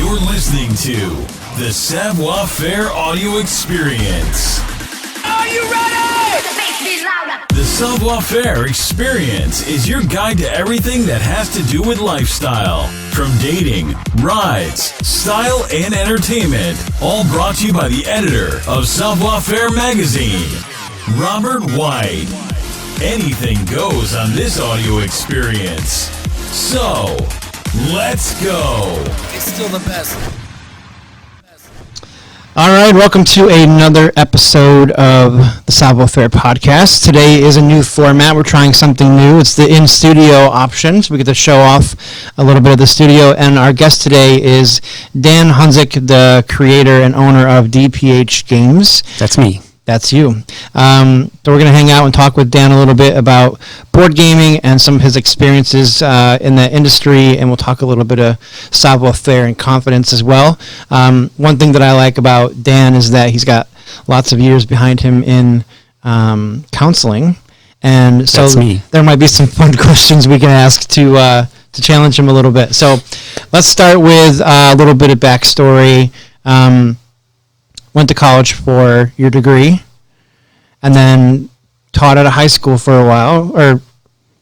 You're listening to the Savoir-Faire Audio Experience. Are you ready? The Savoir-Faire Experience is your guide to everything that has to do with lifestyle. From dating, rides, style, and entertainment. All brought to you by the editor of Savoir-Faire magazine, Robert White. Anything goes on this audio experience. So, let's go. It's still the best. All right, welcome to another episode of the Savoir-Faire podcast. Today is a new format. We're trying something new. It's the in-studio option, so we get to show off a little bit of the studio. And our guest today is Dan Hundzyk, the creator and owner of DPH Games. That's me. That's you. So we're going to hang out and talk with Dan a little bit about board gaming and some of his experiences in the industry, and we'll talk a little bit of savoir-faire and confidence as well. One thing that I like about Dan is that he's got lots of years behind him in counseling, and so there might be some fun questions we can ask to challenge him a little bit. So let's start with a little bit of backstory. Went to college for your degree, and then taught at a high school for a while,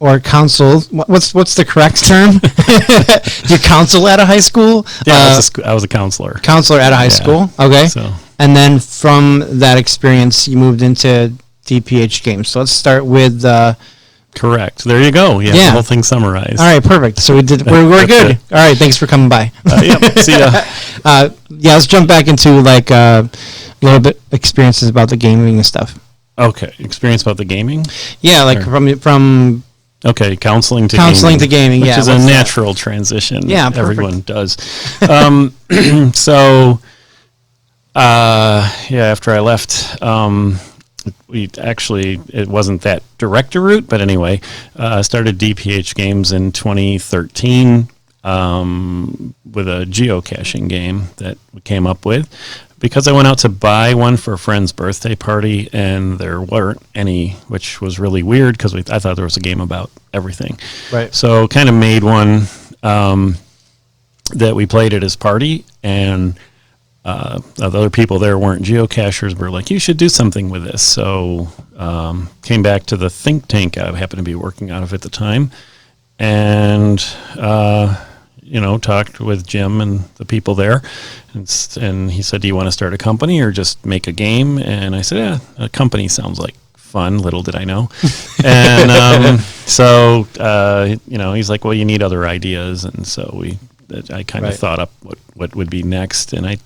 or counseled. What's the correct term? You counsel at a high school? Yeah, I was a counselor. Counselor at a high school. Okay. So. And then from that experience, you moved into DPH Games. So let's start with. Correct. There you go. Yeah. The whole thing summarized. All right. Perfect. So we're good. All right. Thanks for coming by. See ya. Let's jump back into like a little bit experiences about the gaming and stuff. Okay. Experience about the gaming? Yeah, like from okay, counseling to gaming, which yeah, is a natural transition. Yeah, everyone does. After I left, it wasn't that direct a route, but anyway, I started DPH Games in 2013 with a geocaching game that we came up with. Because I went out to buy one for a friend's birthday party, and there weren't any, which was really weird because I thought there was a game about everything. Right. So kind of made one that we played at his party, and the other people there weren't geocachers. Were like, you should do something with this. So came back to the think tank I happened to be working out of at the time, and talked with Jim and the people there, and he said, do you want to start a company or just make a game? And I said, yeah, a company sounds like fun. Little did I know. And he's like, well, you need other ideas. And so I kind of thought up what would be next. And I,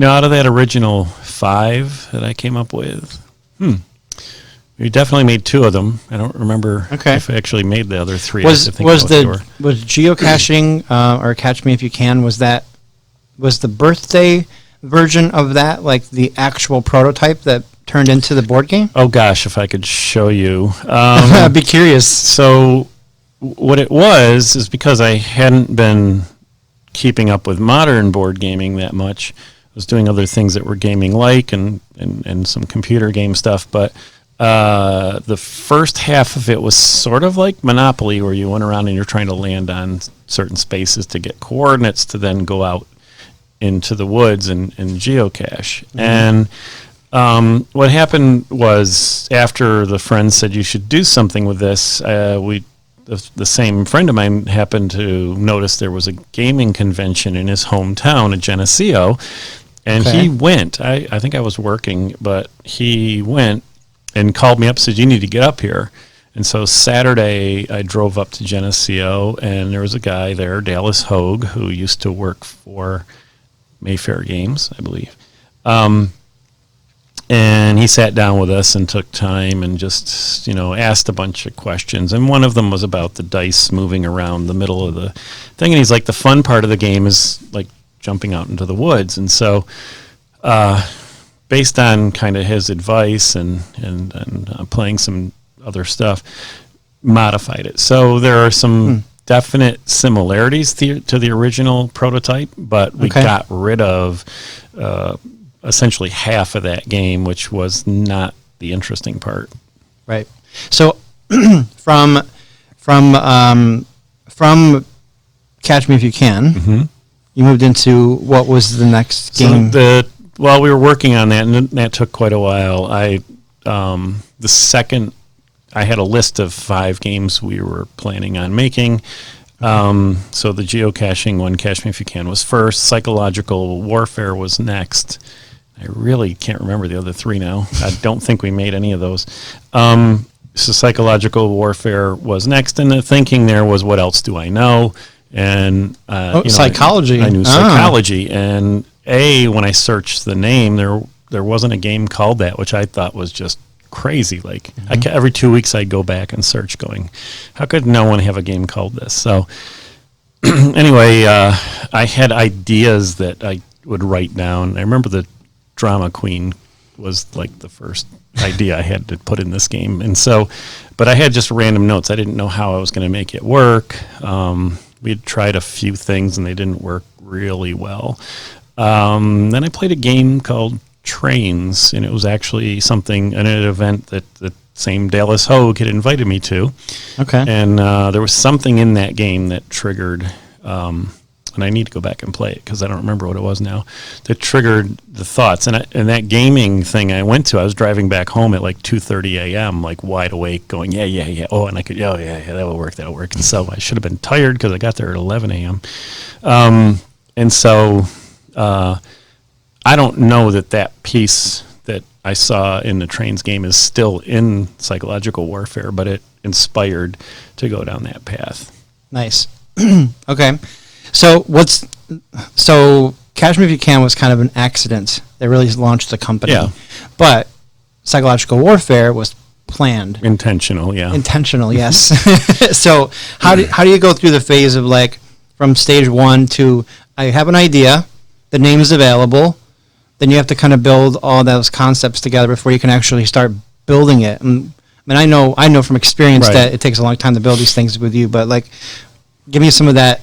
out of that original 5 that I came up with, we definitely made 2 of them. I don't remember if I actually made the other 3. Was geocaching or Catch Me If You Can, was the birthday version of that like the actual prototype that turned into the board game? Oh gosh, if I could show you. I'd be curious. So what it was is because I hadn't been keeping up with modern board gaming that much. I was doing other things that were gaming like and some computer game stuff, but the first half of it was sort of like Monopoly, where you went around and you're trying to land on certain spaces to get coordinates to then go out into the woods and geocache. Mm-hmm. And what happened was, after the friend said you should do something with this, the same friend of mine happened to notice there was a gaming convention in his hometown at Geneseo, and he went. I think I was working, but he went and called me up, said, you need to get up here. And so Saturday, I drove up to Geneseo, and there was a guy there, Dallas Hogue, who used to work for Mayfair Games, I believe. And he sat down with us and took time and just, asked a bunch of questions. And one of them was about the dice moving around the middle of the thing. And he's like, the fun part of the game is like jumping out into the woods. And so, based on kind of his advice and playing some other stuff, modified it. So there are some definite similarities to the original prototype, but we got rid of essentially half of that game, which was not the interesting part. Right. So from Catch Me If You Can, you moved into what was the next game? While we were working on that, and that took quite a while, I had a list of 5 games we were planning on making. So the geocaching one, Cache Me If You Can, was first. Psychological Warfare was next. I really can't remember the other 3 now. I don't think we made any of those. So Psychological Warfare was next, and the thinking there was, what else do I know? And psychology. I knew psychology, and when I searched the name, there wasn't a game called that, which I thought was just crazy. Like every 2 weeks, I'd go back and search, going, how could no one have a game called this? So anyway, I had ideas that I would write down. I remember the Drama Queen was like the first idea I had to put in this game, and so, but I had just random notes. I didn't know how I was going to make it work. We'd tried a few things and they didn't work really well. Then I played a game called Trains, and it was actually an event that the same Dallas Hogue had invited me to. Okay. And there was something in that game that triggered, and I need to go back and play it because I don't remember what it was now, that triggered the thoughts. And that gaming thing I went to, I was driving back home at like 2:30 a.m., like wide awake, going, yeah. Oh, and I could, yeah, that'll work. And so I should have been tired because I got there at 11 a.m. And so I don't know that piece that I saw in the Trains game is still in Psychological Warfare, but it inspired to go down that path. Nice. Okay. So Cache Me If You Can was kind of an accident that really launched the company. Yeah. But Psychological Warfare was planned. Intentional, yeah. Intentional, yes. So how do you go through the phase of like from stage 1 to I have an idea, the name is available, then you have to kind of build all those concepts together before you can actually start building it. I mean, I know from experience that it takes a long time to build these things with you, but like give me some of that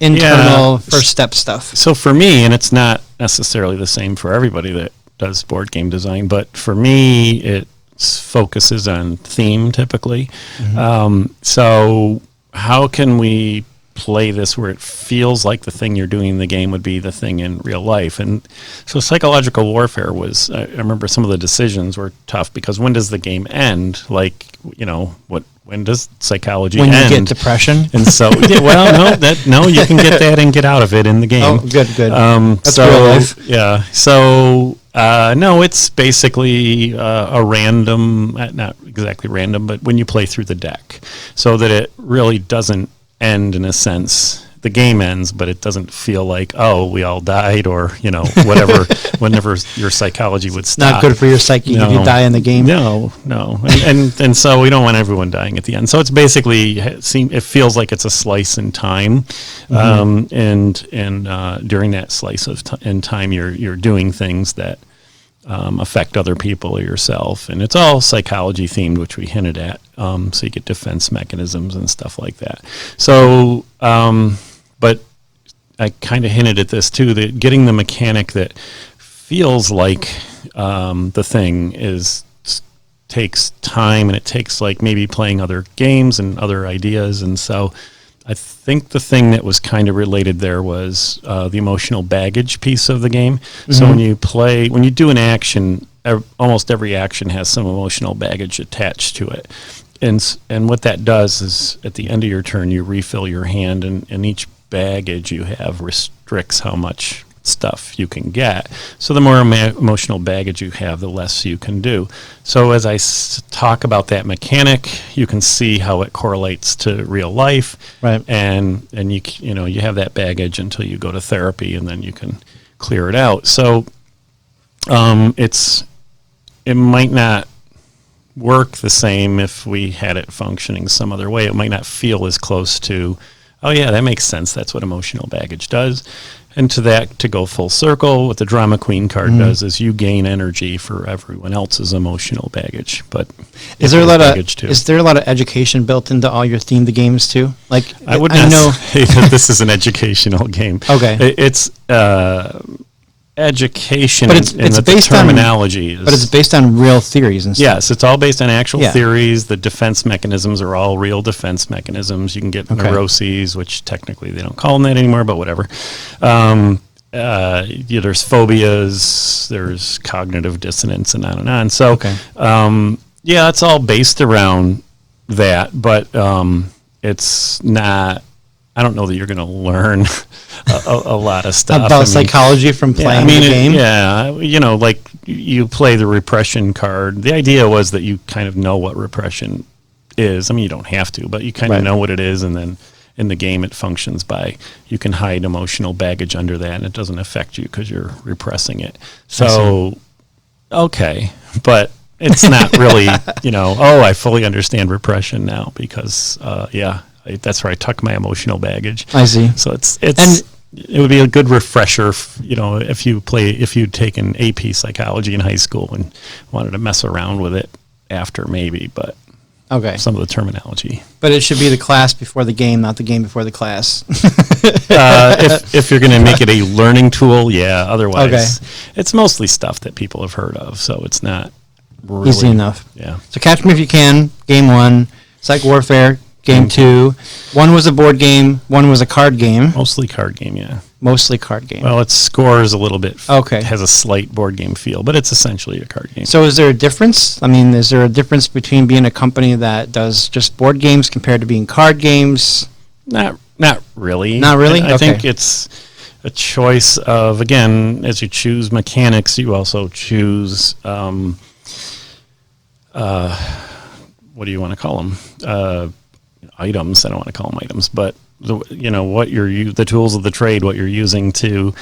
internal first step stuff. So for me, and it's not necessarily the same for everybody that does board game design, but for me, it focuses on theme typically. Mm-hmm. So how can we play this where it feels like the thing you're doing in the game would be the thing in real life? And so Psychological Warfare was, I remember some of the decisions were tough because when does the game end? Like, when does psychology end? When you get depression? And so, you can get that and get out of it in the game. Oh, good. That's real life. Yeah. So, no, it's basically a random, not exactly random, but when you play through the deck so that it really doesn't end in a sense. The game ends, but it doesn't feel like, oh, we all died or, whatever, whenever your psychology would stop. Not good for your psyche if you die in the game. No. And so we don't want everyone dying at the end. So it's basically, it feels like it's a slice in time. Mm-hmm. And during that slice of in time, you're doing things that affect other people or yourself. And it's all psychology themed, which we hinted at. So you get defense mechanisms and stuff like that. So, but I kind of hinted at this too, that getting the mechanic that feels like the thing takes time, and it takes like maybe playing other games and other ideas. And so I think the thing that was kind of related there was the emotional baggage piece of the game. Mm-hmm. So when you do an action, almost every action has some emotional baggage attached to it. And what that does is at the end of your turn, you refill your hand, and each baggage you have restricts how much stuff you can get. So the more emotional baggage you have, the less you can do. So as I talk about that mechanic, you can see how it correlates to real life. Right. And you have that baggage until you go to therapy, and then you can clear it out. So it might not work the same if we had it functioning some other way. It might not feel as close to, oh yeah, that makes sense. That's what emotional baggage does. And to go full circle, what the Drama Queen card does is you gain energy for everyone else's emotional baggage. But is there a lot of education built into all your themed games too? Like I know that this is an educational game. Okay, it's education But it's in the based on- terminology. But it's based on real theories and stuff. Yes, it's all based on actual Yeah. theories. The defense mechanisms are all real defense mechanisms. You can get Okay. neuroses, which technically they don't call them that anymore, but whatever. There's phobias, there's cognitive dissonance, and on and on. So, Okay. yeah, it's all based around that, but it's not. I don't know that you're going to learn a lot of stuff About psychology from playing the game. Yeah, like you play the repression card. The idea was that you kind of know what repression is. I mean, you don't have to, but you kind of Right. know what it is, and then in the game it functions by you can hide emotional baggage under that, and it doesn't affect you because you're repressing it. So, okay, but it's not really, I fully understand repression now because, that's where I tuck my emotional baggage. I see. So it would be a good refresher, if you'd taken AP psychology in high school and wanted to mess around with it after maybe, but Okay. some of the terminology. But it should be the class before the game, not the game before the class. If you're going to make it a learning tool, yeah. Otherwise, Okay. it's mostly stuff that people have heard of, so it's not really, Easy enough. Yeah. So Catch Me If You Can, game 1. Psych Warfare, game 2. One was a board game, one was a card game. Mostly card game, yeah. Mostly card game. Well, it scores a little bit. Okay. Has a slight board game feel, but it's essentially a card game. So is there a difference? I mean, is there a difference between being a company that does just board games compared to being card games? Not really. Not really? I Okay. think it's a choice of, again, as you choose mechanics, you also choose, what do you want to call them? Items. I don't want to call them items, but the tools of the trade, what you're using to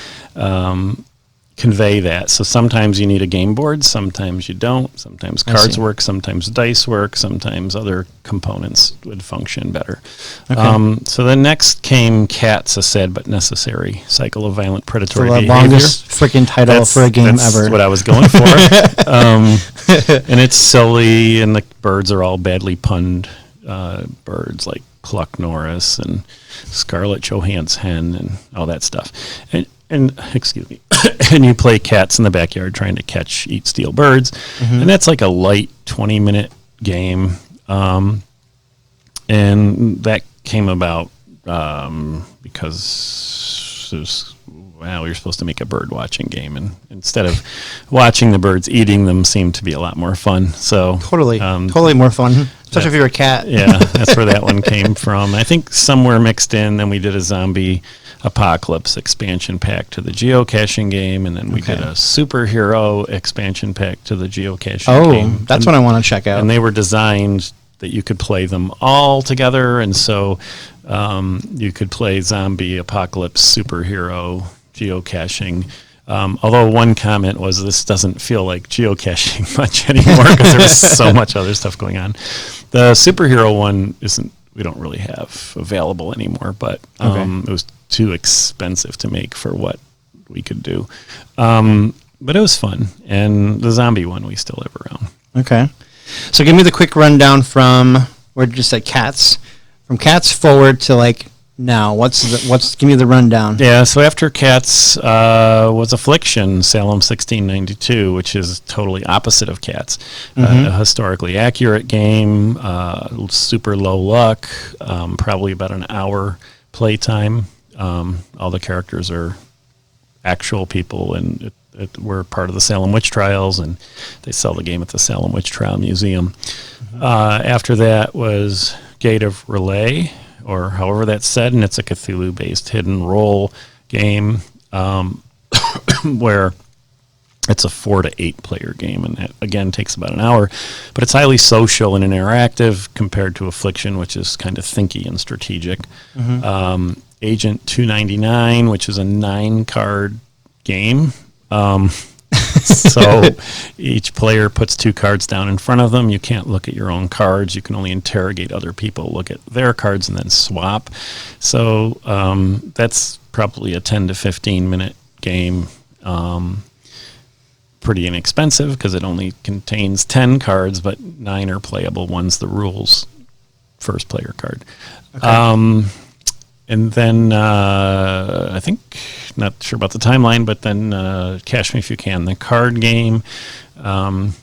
convey that. So sometimes you need a game board, sometimes you don't. Sometimes cards see. work, sometimes dice work, sometimes other components would function better. Okay. So then next came Cats, a Sad But Necessary Cycle of Violent For Predatory the Behavior. longest freaking title for a game That's ever. what I was going for. And it's silly, and the birds are all badly punned birds like Cluck Norris and Scarlett Johansson and all that stuff. And excuse me, and you play cats in the backyard trying to catch, eat, steal birds, and that's like a light 20-minute game. And that came about because you're supposed to make a bird watching game, and instead of watching the birds, eating them seemed to be a lot more fun. So Totally more fun, especially if you're a cat. yeah, that's where that one came from. I think somewhere mixed in, then we did a zombie apocalypse expansion pack to the geocaching game, and then we did a superhero expansion pack to the geocaching game. Oh, that's what I want to check out. And they were designed that you could play them all together, and so you could play zombie apocalypse, superhero, geocaching. Although one comment was, this doesn't feel like geocaching much anymore because there's so much other stuff going on. The superhero one we don't really have available anymore, but it was too expensive to make for what we could do. But it was fun, and the zombie one we still have around. Okay. So give me the quick rundown from where did you say Cats? From Cats forward to like now. Give me the rundown. Yeah, so after Cats was Affliction, Salem 1692, which is totally opposite of Cats. A historically accurate game, super low luck, probably about an hour playtime. All the characters are actual people, and we're part of the Salem Witch Trials, and they sell the game at the Salem Witch Trial Museum. After that was Gate of Relay, or however that's said, and it's a Cthulhu-based hidden role game where it's a 4 to 8 player game, and that, again, takes about an hour. But it's highly social and interactive compared to Affliction, which is kind of thinky and strategic. Agent 299, which is a 9-card game. So each player puts 2 cards down in front of them. You can't look at your own cards. You can only interrogate other people, look at their cards, and then swap. So that's probably a 10 to 15 minute game. Pretty inexpensive because it only contains 10 cards, but 9 are playable. One's the rules first player card. Okay. And then I think, not sure about the timeline, but then Cash Me If You Can, the card game,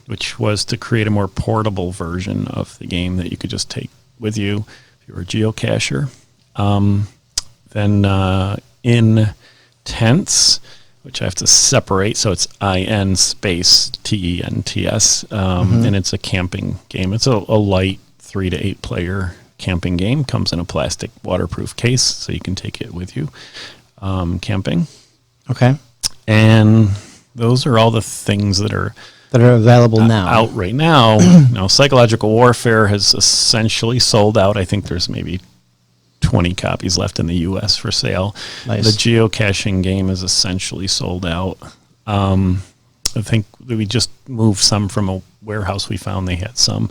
which was to create a more portable version of the game that you could just take with you if you were a geocacher. Then Intense, which I have to separate, so it's IN space TENTS, and it's a camping game. It's a light 3 to 8 player camping game. Comes in a plastic waterproof case, so you can take it with you camping. Okay. And those are all the things that are available now. Out right now. Now, Psychological Warfare has essentially sold out. I think there's maybe 20 copies left in the U.S. for sale. Nice. The geocaching game is essentially sold out. I think that we just moved some from a warehouse we found. They had some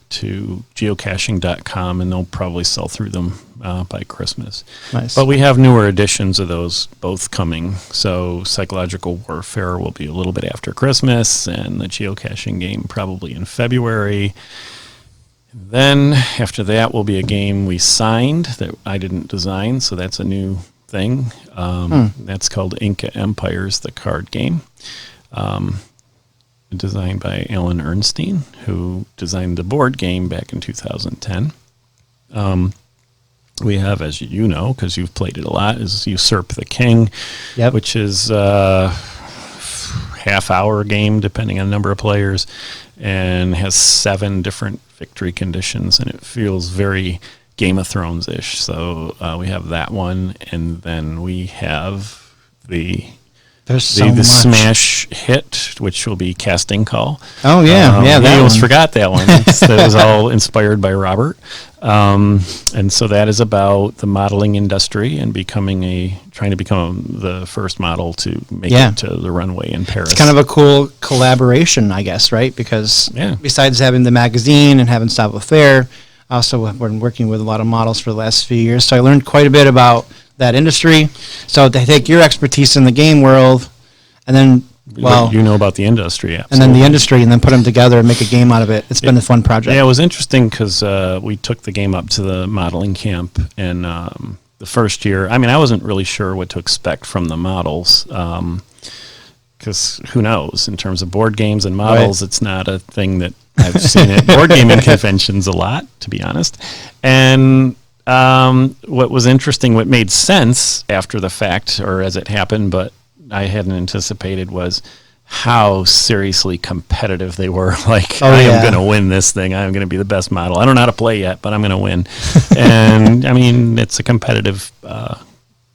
to geocaching.com, and they'll probably sell through them by Christmas. Nice. But we have newer editions of those both coming. So Psychological Warfare will be a little bit after Christmas, and the geocaching game probably in February. Then after that will be a game we signed that I didn't design, so that's a new thing. That's called Inca Empires, the card game. Designed by Alan Ernstine, who designed the board game back in 2010. We have, as you know, because you've played it a lot, is Usurp the King, which is a half-hour game, depending on the number of players, and has 7 different victory conditions, and it feels very Game of Thrones-ish. So we have that one, and then we have the smash hit, which will be Casting Call. Oh yeah, I that almost one. forgot that one. That was all inspired by Robert, and so that is about the modeling industry and trying to become the first model to make it to the runway in Paris. It's kind of a cool collaboration, I guess, right? Because besides having the magazine and having Savoir Faire, also I've been working with a lot of models for the last few years, so I learned quite a bit about that industry. So they take your expertise in the game world, and then you know about the industry, absolutely. And then the industry, and then put them together and make a game out of it. It's been a fun project. Yeah, it was interesting because we took the game up to the modeling camp, and the first year, I wasn't really sure what to expect from the models, because who knows, in terms of board games and models, it's not a thing that I've seen at board gaming conventions a lot, to be honest. And what was interesting, what made sense after the fact, or as it happened, but I hadn't anticipated, was how seriously competitive they were. Like, I am going to win this thing. I'm going to be the best model. I don't know how to play yet, but I'm going to win. And it's a competitive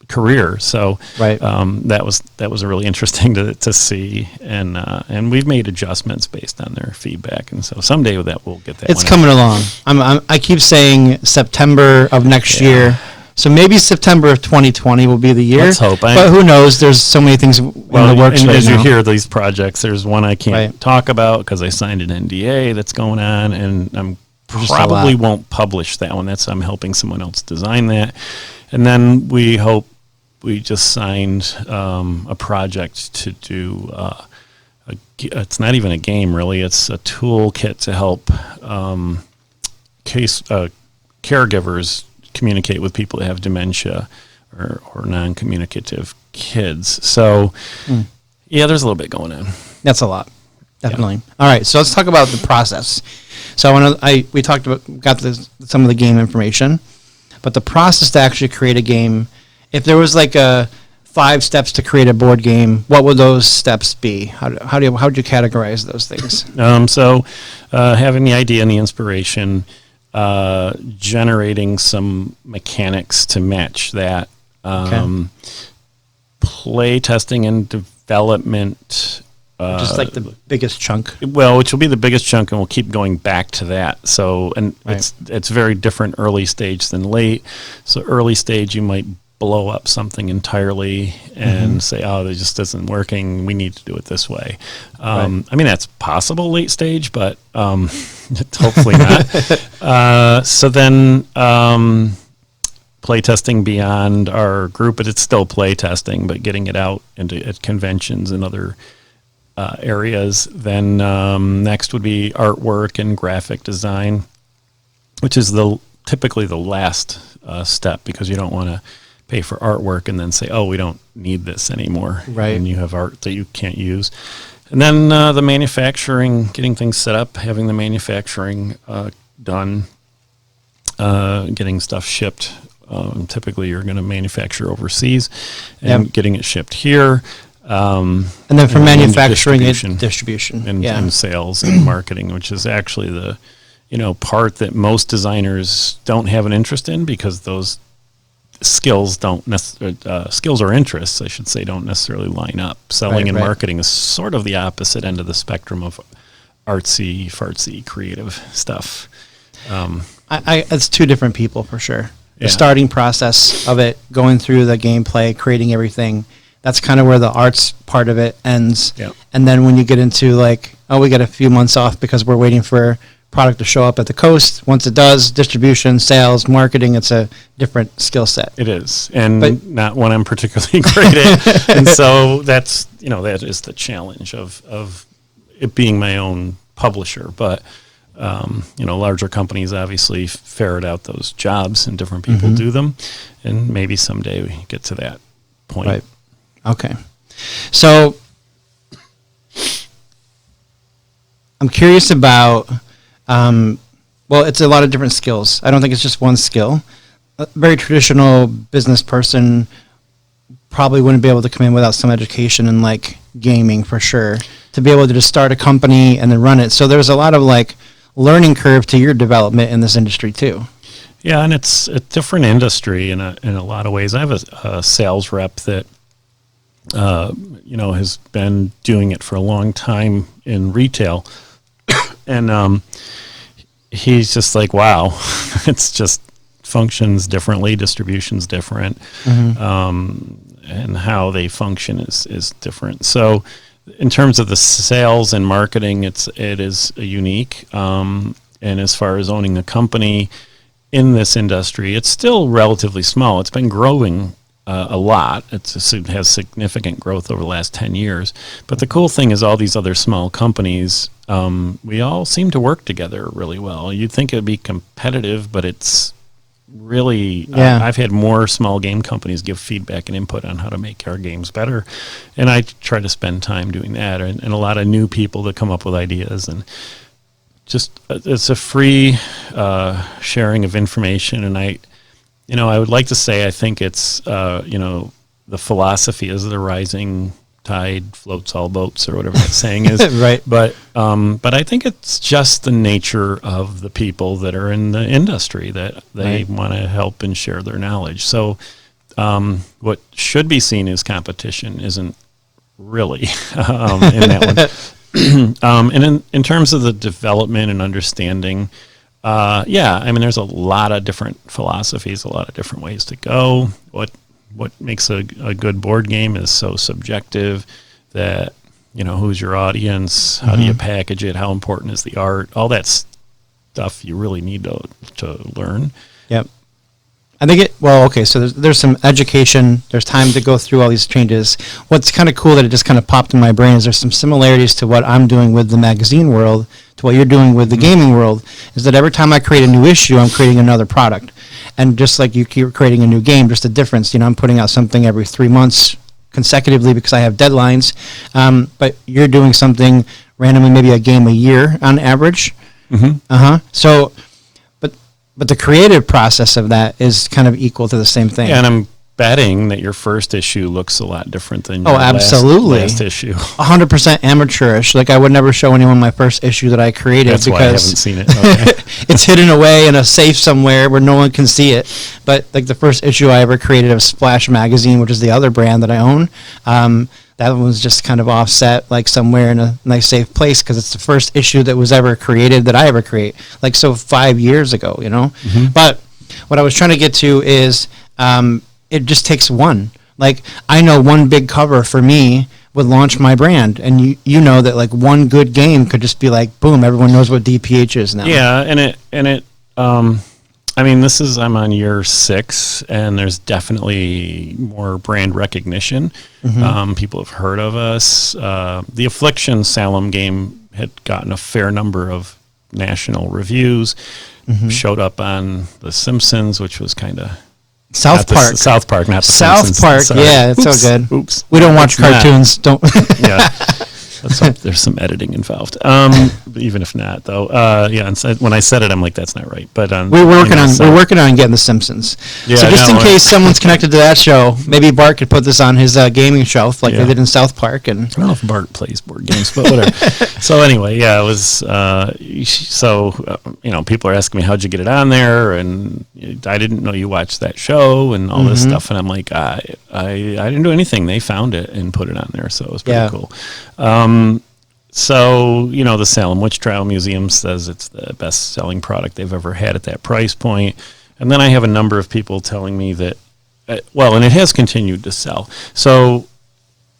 career. So that was really interesting to see. And we've made adjustments based on their feedback. And so someday that we'll get that. It's coming along. I keep saying September of next year. So maybe September of 2020 will be the year. Let's hope. But who knows? There's so many things in the works and right as now. you hear these projects, there's one I can't talk about because I signed an NDA that's going on, and I'm probably won't publish that one. I'm helping someone else design that. And then we just signed a project to do it's not even a game, really. It's a toolkit to help caregivers communicate with people that have dementia or non-communicative kids. So, there's a little bit going on. That's a lot, definitely. Yeah. All right, so let's talk about the process. So we talked about some of the game information, but the process to actually create a game. If there was like 5 steps to create a board game, what would those steps be? How would you categorize those things? So having the idea and the inspiration. Generating some mechanics to match that. Play testing and development. Just like the biggest chunk. Well, which will be the biggest chunk, and we'll keep going back to that. So, it's very different early stage than late. So early stage, you might blow up something entirely and say, "Oh, this just isn't working. We need to do it this way." That's possible late stage, but hopefully not. So then play testing beyond our group, but it's still play testing, but getting it out at conventions and other areas. Then next would be artwork and graphic design, which is the typically the last step, because you don't want to pay for artwork and then say, oh, we don't need this anymore. Right. And you have art that you can't use. And then the manufacturing, getting things set up, having the manufacturing done, getting stuff shipped. Typically, you're going to manufacture overseas and getting it shipped here. And then for manufacturing, distribution and sales and marketing, which is actually the part that most designers don't have an interest in, because those skills skills or interests, I should say, don't necessarily line up. Selling and marketing is sort of the opposite end of the spectrum of artsy, fartsy, creative stuff. It's two different people for sure. The starting process of it, going through the gameplay, creating everything, that's kind of where the arts part of it ends. Yeah. And then when you get into like, oh, we got a few months off because we're waiting for product to show up at the coast. Once it does, distribution, sales, marketing, it's a different skill set. It is, and not one I'm particularly great at. And so that's, that is the challenge of it being my own publisher. But larger companies obviously ferret out those jobs, and different people do them, and maybe someday we get to that point. Right. Okay. So I'm curious about, it's a lot of different skills. I don't think it's just one skill. A very traditional business person probably wouldn't be able to come in without some education in like gaming for sure, to be able to just start a company and then run it. So there's a lot of like learning curve to your development in this industry too. Yeah, and it's a different industry in a lot of ways. I have a sales rep that has been doing it for a long time in retail, and he's just like, wow, it's just functions differently, distribution's different, and how they function is different. So in terms of the sales and marketing, it is unique. And as far as owning a company in this industry, it's still relatively small. It's been growing a lot. It has significant growth over the last 10 years. But the cool thing is all these other small companies, we all seem to work together really well. You'd think it would be competitive, but it's really, I've had more small game companies give feedback and input on how to make our games better, and I try to spend time doing that, and a lot of new people that come up with ideas, and just it's a free sharing of information. And I would like to say I think it's the philosophy is the rising tide floats all boats, or whatever that saying is. Right. But I think it's just the nature of the people that are in the industry that they want to help and share their knowledge. So what should be seen as competition isn't really in that one. And in terms of the development and understanding, there's a lot of different philosophies, a lot of different ways to go. What makes a good board game is so subjective that, who's your audience? How do you package it? How important is the art? All that stuff you really need to learn. Yep. I think so there's some education. There's time to go through all these changes. What's kind of cool that it just kind of popped in my brain is there's some similarities to what I'm doing with the magazine world to what you're doing with the gaming world, is that every time I create a new issue, I'm creating another product. And just like you keep creating a new game, just a difference. I'm putting out something every 3 months consecutively because I have deadlines. But you're doing something randomly, maybe a game a year on average. So, but the creative process of that is kind of equal to the same thing. Yeah, and I'm betting that your first issue looks a lot different than your absolutely. last issue. 100% amateurish. Like I would never show anyone my first issue that I created. That's because why I haven't seen it. Okay. It's hidden away in a safe somewhere where no one can see it. But like the first issue I ever created of Splash Magazine, which is the other brand that I own, that one was just kind of offset like somewhere in a nice safe place because it's the first issue that was ever created that I ever create. Like so 5 years ago, But what I was trying to get to is it just takes one. Like I know one big cover for me would launch my brand, and you know that like one good game could just be like boom, everyone knows what DPH is now. Yeah, and it I'm on year 6, and there's definitely more brand recognition. People have heard of us. The Affliction Salem game had gotten a fair number of national reviews. showed up on The Simpsons, which was kind of South Park. South Park, not The South Simpsons. Park, Sorry. yeah, it's Oops. so good. Oops. We don't watch It's not. cartoons. Don't. Yeah. There's some editing involved. Even if not, though. Yeah, and so when I said it, I'm like, that's not right. But we're working on getting The Simpsons. Yeah, so just in no, case someone's connected to that show, maybe Bart could put this on his gaming shelf like Yeah. they did in South Park. And I don't know if Bart plays board games, but whatever. So anyway, yeah, it was. People are asking me, how'd you get it on there? And I didn't know you watched that show and all this stuff. And I'm like, I didn't do anything. They found it and put it on there, so it was pretty cool. So, the Salem Witch Trial Museum says it's the best-selling product they've ever had at that price point. And then I have a number of people telling me that, and it has continued to sell. So,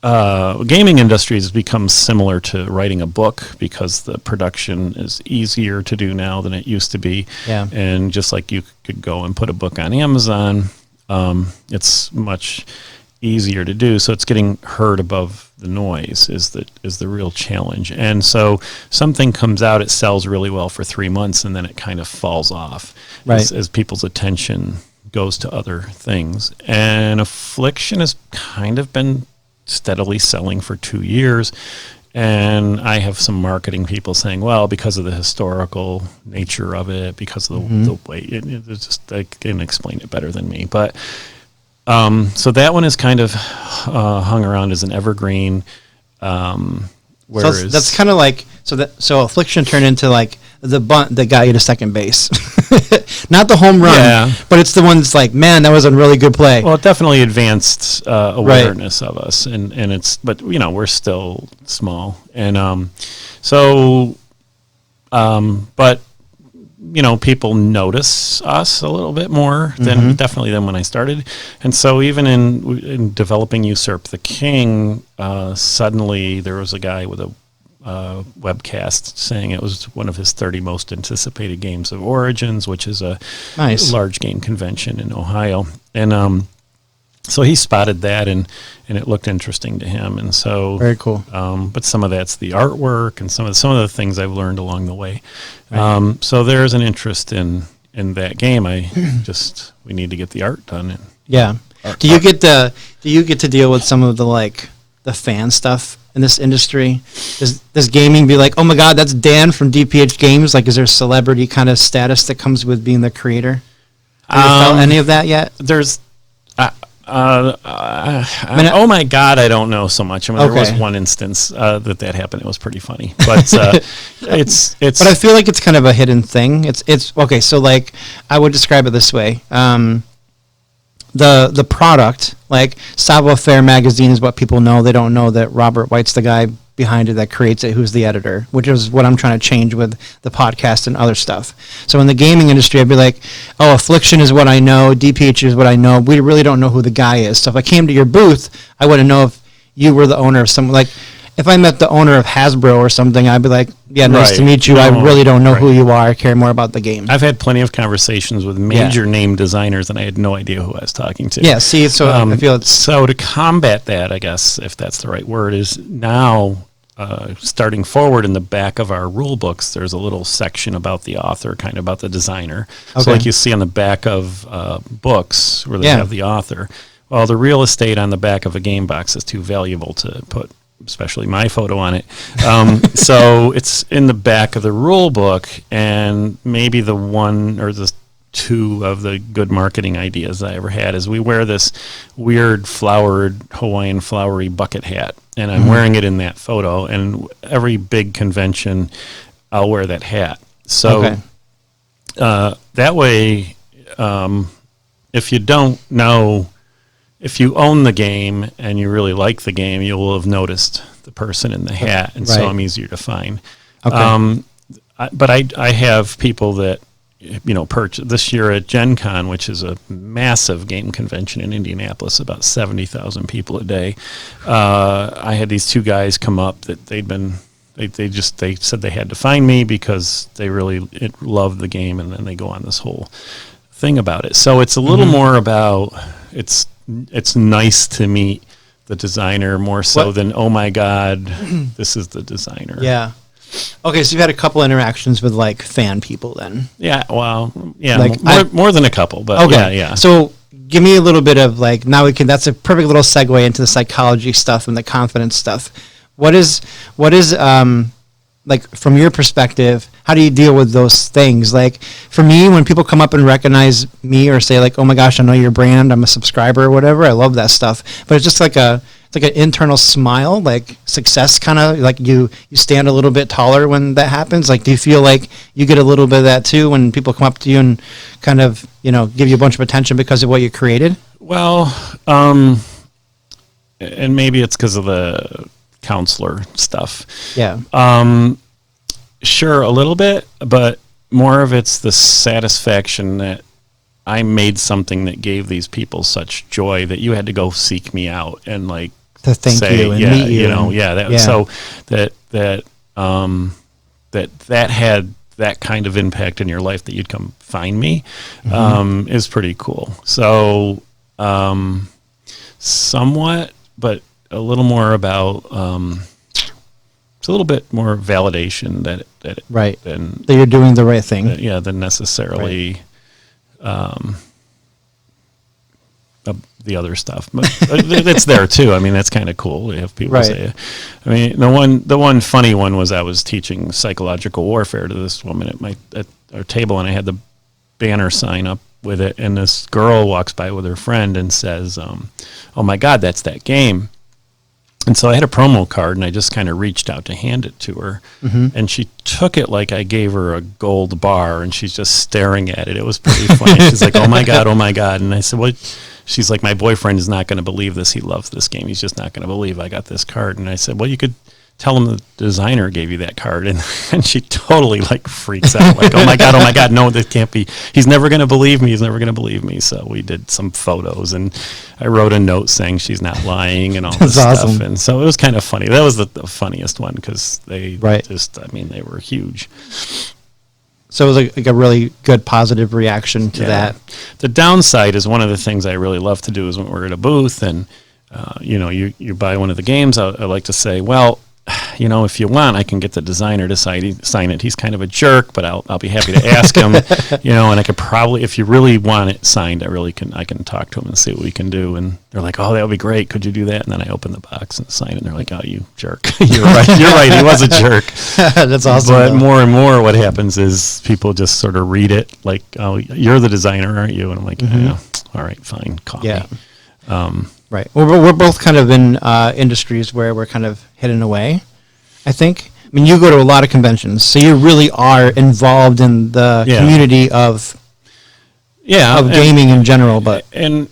gaming industry has become similar to writing a book because the production is easier to do now than it used to be. Yeah. And just like you could go and put a book on Amazon, it's much easier to do. So it's getting heard above the noise is the real challenge. And so something comes out, it sells really well for 3 months, and then it kind of falls off as people's attention goes to other things. And Affliction has kind of been steadily selling for 2 years. And I have some marketing people saying, well, because of the historical nature of it, because of the way it's just, they can explain it better than me. But so that one is kind of hung around as an evergreen. Whereas so that's kind of like so Affliction turned into like the bunt that got you to second base, not the home run, but it's the one that's like, man, that was a really good play. Well, it definitely advanced awareness of us, and it's, but we're still small, and but people notice us a little bit more than definitely than when I started. And so even in developing Usurp the King, suddenly there was a guy with a webcast saying it was one of his 30 most anticipated games of Origins, which is a large game convention in Ohio. And so he spotted that, and it looked interesting to him. And so very cool. But some of that's the artwork and some of the things I've learned along the way. Right. So there's an interest in that game. We need to get the art done. Do you get to deal with some of the fan stuff in this industry? Does gaming be like, oh my God, that's Dan from DPH Games? Like, is there celebrity kind of status that comes with being the creator? Have you felt any of that yet? There's. Oh my God, I don't know so much. There was one instance that happened. It was pretty funny, but it's. But I feel like it's kind of a hidden thing. It's okay. So like, I would describe it this way: the product, like Savoir Faire magazine, is what people know. They don't know that Robert White's the guy behind it that creates it, who's the editor, which is what I'm trying to change with the podcast and other stuff. So in the gaming industry, I'd be like, oh, Affliction is what I know, DPH is what I know. We really don't know who the guy is. So if I came to your booth, I wouldn't know if you were the owner of some, like, if I met the owner of Hasbro or something, I'd be like, yeah, nice to meet you. No, I really don't know who you are. I care more about the game. I've had plenty of conversations with major name designers, and I had no idea who I was talking to. Yeah, see, so I feel it's... So to combat that, I guess, if that's the right word, is now... starting forward in the back of our rule books, there's a little section about the author, kind of about the designer. Okay. So like you see on the back of books where they have the author. Well, the real estate on the back of a game box is too valuable to put, especially my photo on it. So it's in the back of the rule book, and maybe the one or the two of the good marketing ideas I ever had is we wear this weird flowered Hawaiian flowery bucket hat, and I'm wearing it in that photo, and every big convention I'll wear that hat. So that way, if you don't know, if you own the game and you really like the game, you will have noticed the person in the hat, and so I'm easier to find. But I have people that purchase this year at Gen Con, which is a massive game convention in Indianapolis, about 70,000 people a day. I had these two guys come up that they said they had to find me because they really loved the game, and then they go on this whole thing about it. So it's a little more about it's nice to meet the designer more so than, oh my God, this is the designer. Yeah. Okay, so you've had a couple interactions with like fan people then. Yeah, well, yeah, Like, more than a couple, but Okay. yeah. So give me a little bit of like, now we can, that's a perfect little segue into the psychology stuff and the confidence stuff. What is, like from your perspective, how do you deal with those things? Like for me, when people come up and recognize me or say like, oh my gosh, I know your brand, I'm a subscriber or whatever, I love that stuff. But it's just like it's like an internal smile, like success kind of like you stand a little bit taller when that happens. Like, do you feel like you get a little bit of that too when people come up to you and kind of, give you a bunch of attention because of what you created? Well, and maybe it's because of the counselor stuff. Yeah. Sure, a little bit, but more of it's the satisfaction that I made something that gave these people such joy that you had to go seek me out and like To thank say, you and yeah, meet you. So that had that kind of impact in your life that you'd come find me is pretty cool. So somewhat, but a little more about it's a little bit more validation that Right. than That you're doing the right thing. than necessarily the other stuff, but it's there too. I mean, that's kind of cool. We have people Right. say, I mean, the one funny one was I was teaching psychological warfare to this woman at our table, and I had the banner sign up with it, and this girl walks by with her friend and says, "Oh my God, that's that game." And so I had a promo card, and I just kind of reached out to hand it to her, and she took it like I gave her a gold bar, and she's just staring at it. It was pretty funny. She's like, "Oh my God, oh my God!" And I said, "What?" She's like, "My boyfriend is not going to believe this. He loves this game. He's just not going to believe I got this card." And I said, "Well, you could tell him the designer gave you that card." And she totally like freaks out, like, oh my God, no, that can't be. He's never going to believe me. He's never going to believe me. So we did some photos, and I wrote a note saying she's not lying and all this That's stuff. awesome. And so it was kind of funny. That was the funniest one because they Right. just, I mean, they were huge. So it was like a really good positive reaction to that. The downside is one of the things I really love to do is when we're at a booth and, you buy one of the games, I like to say, well, if you want, I can get the designer to sign it. He's kind of a jerk, but I'll be happy to ask him, and I could probably, if you really want it signed, I can talk to him and see what we can do. And they're like, oh, that would be great. Could you do that? And then I open the box and sign it. And they're like, oh, you jerk. You're right. He was a jerk. That's awesome. But though. more and more what happens is people just sort of read it like, oh, you're the designer, aren't you? And I'm like, yeah, all right, fine. Call me. Right. Well, we're both kind of in industries where we're kind of hidden away, I think. I mean, you go to a lot of conventions, so you really are involved in the community of gaming in general. And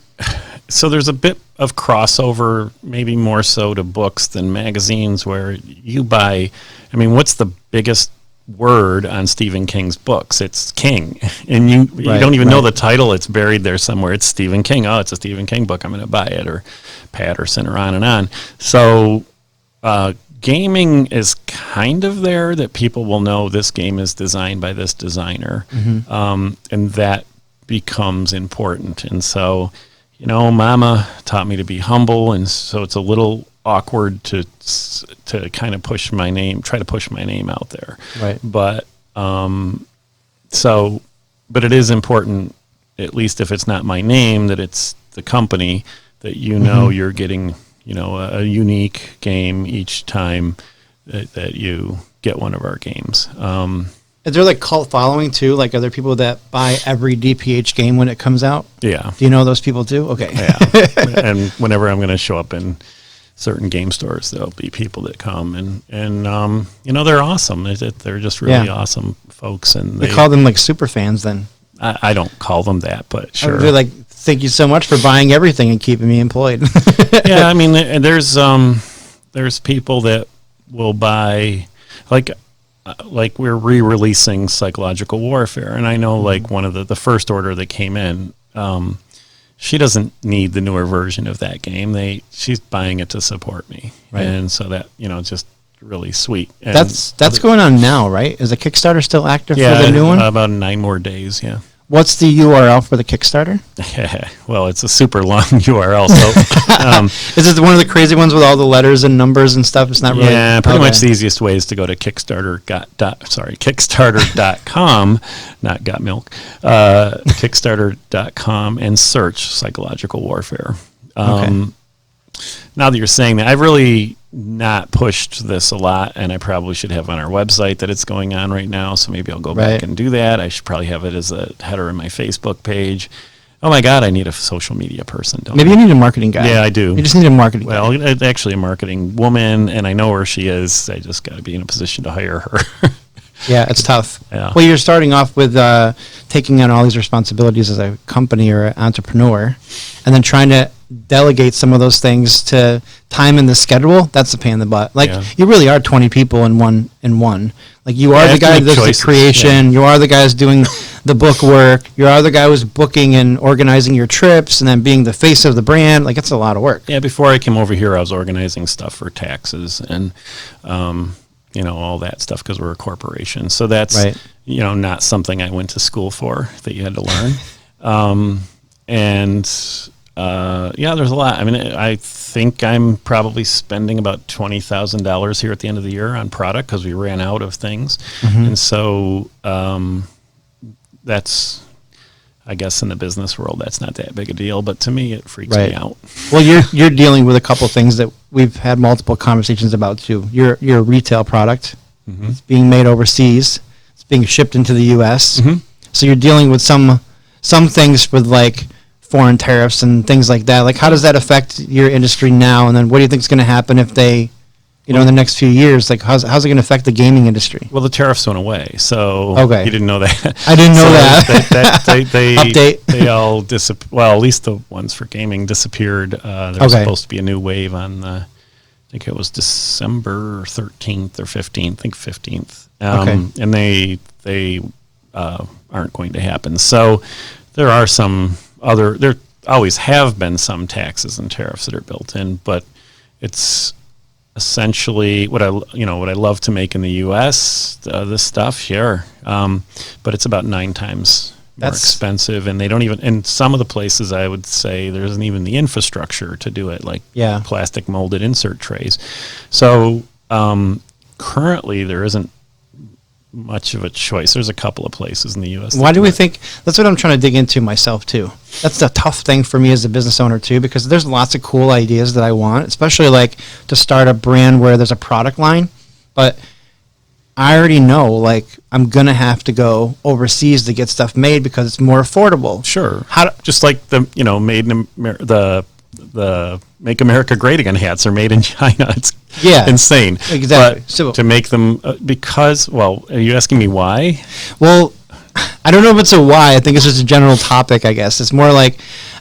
so there's a bit of crossover, maybe more so to books than magazines, where you buy, I mean, what's the biggest word on Stephen King's books? It's King, and you don't even know the title. It's buried there somewhere. It's Stephen King. Oh, it's a Stephen King book. I'm going to buy it, or Patterson, or on and on. So gaming is kind of there that people will know this game is designed by this designer, and that becomes important. And so, Mama taught me to be humble, and so it's a little awkward to kind of try to push my name out there. Right. But but it is important, at least if it's not my name, that it's the company, that you're getting, a unique game each time that you get one of our games. Is there like cult following too? Like, are there people that buy every DPH game when it comes out? Yeah. Do you know those people too? Okay. Yeah. And whenever I'm going to show up in certain game stores, there'll be people that come and they're awesome. They're just really awesome folks, and they call them like super fans then. I don't call them that, but sure. They're like, thank you so much for buying everything and keeping me employed. Yeah, I mean, there's people that will buy, like we're re-releasing Psychological Warfare, and I know like one of the first order that came in, she doesn't need the newer version of that game. She's buying it to support me, right? And so that just really sweet. And that's going on now, right? Is the Kickstarter still active for the new one? About 9 more days. Yeah. What's the URL for the Kickstarter? Well, it's a super long URL. So, is it one of the crazy ones with all the letters and numbers and stuff? It's not really. Yeah, pretty much the easiest way is to go to Kickstarter.com, not got milk, Kickstarter.com, and search psychological warfare. Okay. Now that you're saying that, I've really not pushed this a lot, and I probably should have on our website that it's going on right now, so maybe I'll go back and do that. I should probably have it as a header in my Facebook page. Oh my God, I need a social media person, don't Maybe I? you need a marketing guy. Yeah, I do. You just need a marketing guy. Well, it's actually a marketing woman, and I know where she is. I just got to be in a position to hire her. Yeah, it's tough. Yeah. Well, you're starting off with taking on all these responsibilities as a company or an entrepreneur, and then trying to delegate some of those things to time in the schedule. That's a pain in the butt. Like you really are 20 people in one. Like you are the guy that does the creation. You are the guy who's doing the book work. You are the guy who's booking and organizing your trips, and then being the face of the brand. Like it's a lot of work. Yeah. Before I came over here, I was organizing stuff for taxes and all that stuff because we're a corporation. So that's not something I went to school for that you had to learn. There's a lot. I mean, I think I'm probably spending about $20,000 here at the end of the year on product because we ran out of things. Mm-hmm. And so that's, I guess, in the business world, that's not that big a deal. But to me, it freaks me out. Well, you're dealing with a couple things that we've had multiple conversations about too. You're a retail product. Mm-hmm. It's being made overseas. It's being shipped into the U.S. Mm-hmm. So you're dealing with some things with like foreign tariffs and things like that. Like, how does that affect your industry now? And then what do you think is going to happen if they, in the next few years, like how's it going to affect the gaming industry? Well, the tariffs went away, so you didn't know that. I didn't know that. They Update. They all well, at least the ones for gaming disappeared. There was supposed to be a new wave on I think it was December 13th or 15th. I think 15th. And they aren't going to happen. So there are some there always have been some taxes and tariffs that are built in, but it's essentially what I love to make in the U.S. This stuff, sure, but it's about 9 times more expensive, and they don't even. In some of the places, I would say there isn't even the infrastructure to do it, like plastic molded insert trays. So currently, there isn't much of a choice. There's a couple of places in the U.S. Why do we think that's what I'm trying to dig into myself too? That's the tough thing for me as a business owner too, because there's lots of cool ideas that I want, especially like to start a brand where there's a product line, but I already know like I'm gonna have to go overseas to get stuff made because it's more affordable. Sure. Just like the made in the Make America Great Again hats are made in China. It's insane. Exactly. But so to make them because, well, are you asking me why? Well, I don't know if it's a why. I think it's just a general topic, I guess. It's more like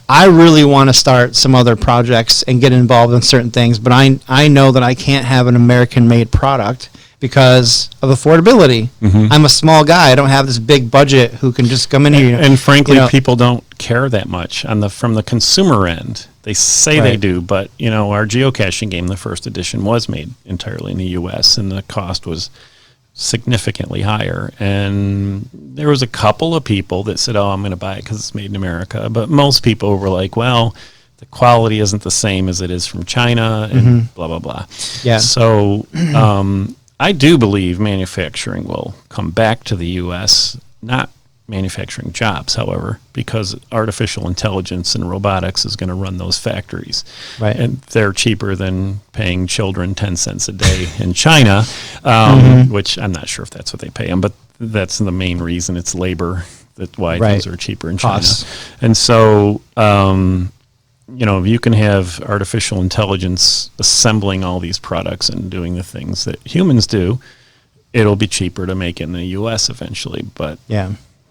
I really want to start some other projects and get involved in certain things, but I know that I can't have an American-made product because of affordability. Mm-hmm. I'm a small guy. I don't have this big budget who can just come in here. And frankly, people don't care that much from the consumer end. They say they do, but our geocaching game, the first edition, was made entirely in the U.S. and the cost was significantly higher. And there was a couple of people that said, "Oh, I'm going to buy it because it's made in America." But most people were like, "Well, the quality isn't the same as it is from China," and blah blah blah. Yeah. So I do believe manufacturing will come back to the U.S. Not manufacturing jobs, however, because artificial intelligence and robotics is going to run those factories. Right. And they're cheaper than paying children 10 cents a day in China, which I'm not sure if that's what they pay them, but that's the main reason. It's labor. That's why things are cheaper in China. And so, if you can have artificial intelligence assembling all these products and doing the things that humans do, it'll be cheaper to make in the U.S. eventually. But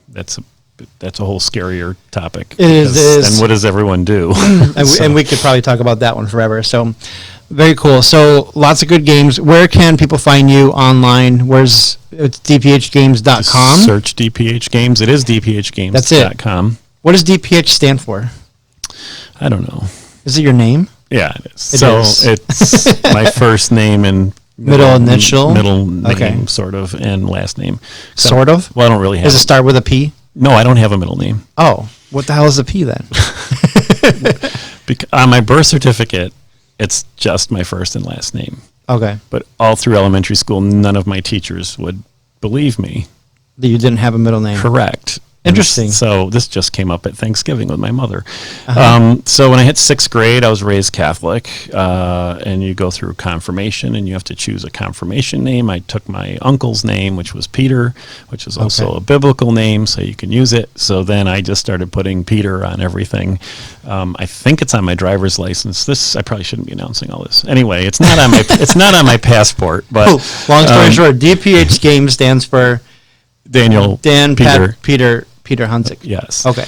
that's a whole scarier topic. It is. And what does everyone do? and we could probably talk about that one forever. So very cool. So lots of good games. Where can people find you online? It's dphgames.com. Search DPH Games. It is dphgames.com. That's it. What does DPH stand for? I don't know. Is it your name? Yeah, it is. It's my first name and middle name, sort of, and last name. Sort of? Well, I don't really have. Does it start with a P? No, I don't have a middle name. Oh, what the hell is a P then? On my birth certificate, it's just my first and last name. Okay. But all through elementary school, none of my teachers would believe me. That you didn't have a middle name. Correct. Interesting. And so this just came up at Thanksgiving with my mother. Uh-huh. So when I hit 6th grade, I was raised Catholic, and you go through confirmation, and you have to choose a confirmation name. I took my uncle's name, which was Peter, which is also a biblical name, so you can use it. So then I just started putting Peter on everything. I think it's on my driver's license. I probably shouldn't be announcing all this. Anyway, it's not on my passport. But long story short, DPH game stands for Daniel, Peter Hundzyk. Yes. Okay.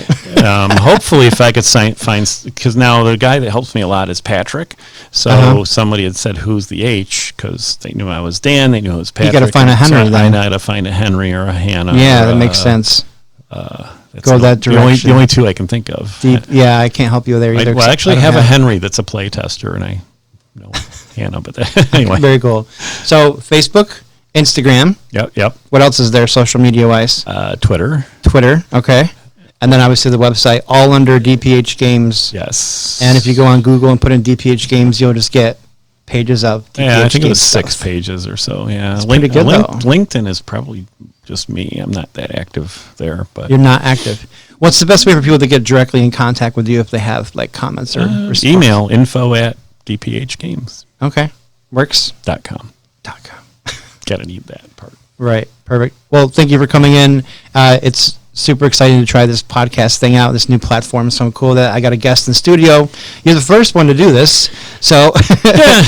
Hopefully, if I could find, because now the guy that helps me a lot is Patrick. So somebody had said, "Who's the H?" Because they knew I was Dan. They knew it was Patrick. You got to find a Henry. So I got to find a Henry or a Hannah. Yeah, that makes sense. Go that direction. The only two I can think of. Yeah, I can't help you there either. I actually have a Henry that's a play tester, and I know Hannah. But anyway, very cool. So Facebook, Instagram. Yep. What else is there social media wise? Twitter. Okay. And then obviously the website, all under DPH Games. Yes. And if you go on Google and put in DPH Games, you'll just get pages of DPH I think it was stuff. 6 pages or so. Yeah. It's pretty good, though. LinkedIn is probably just me. I'm not that active there. But you're not active. What's the best way for people to get directly in contact with you if they have like comments or response? Email info@dphgames.com. Okay. Works. .com. Gotta need that part. Right. Perfect. Well, thank you for coming in. It's super exciting to try this podcast thing out, this new platform. So cool that I got a guest in studio. You're the first one to do this. So yeah,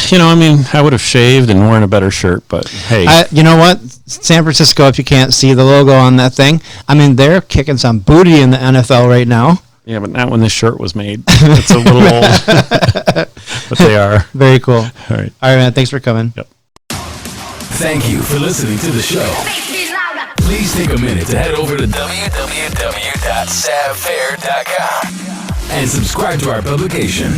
I would have shaved and worn a better shirt, but hey. You know what? San Francisco, if you can't see the logo on that thing, they're kicking some booty in the NFL right now. Yeah, but not when this shirt was made. It's a little old, but they are. Very cool. All right, man. Thanks for coming. Yep. Thank you for listening to the show. Please take a minute to head over to www.savfair.com and subscribe to our publication.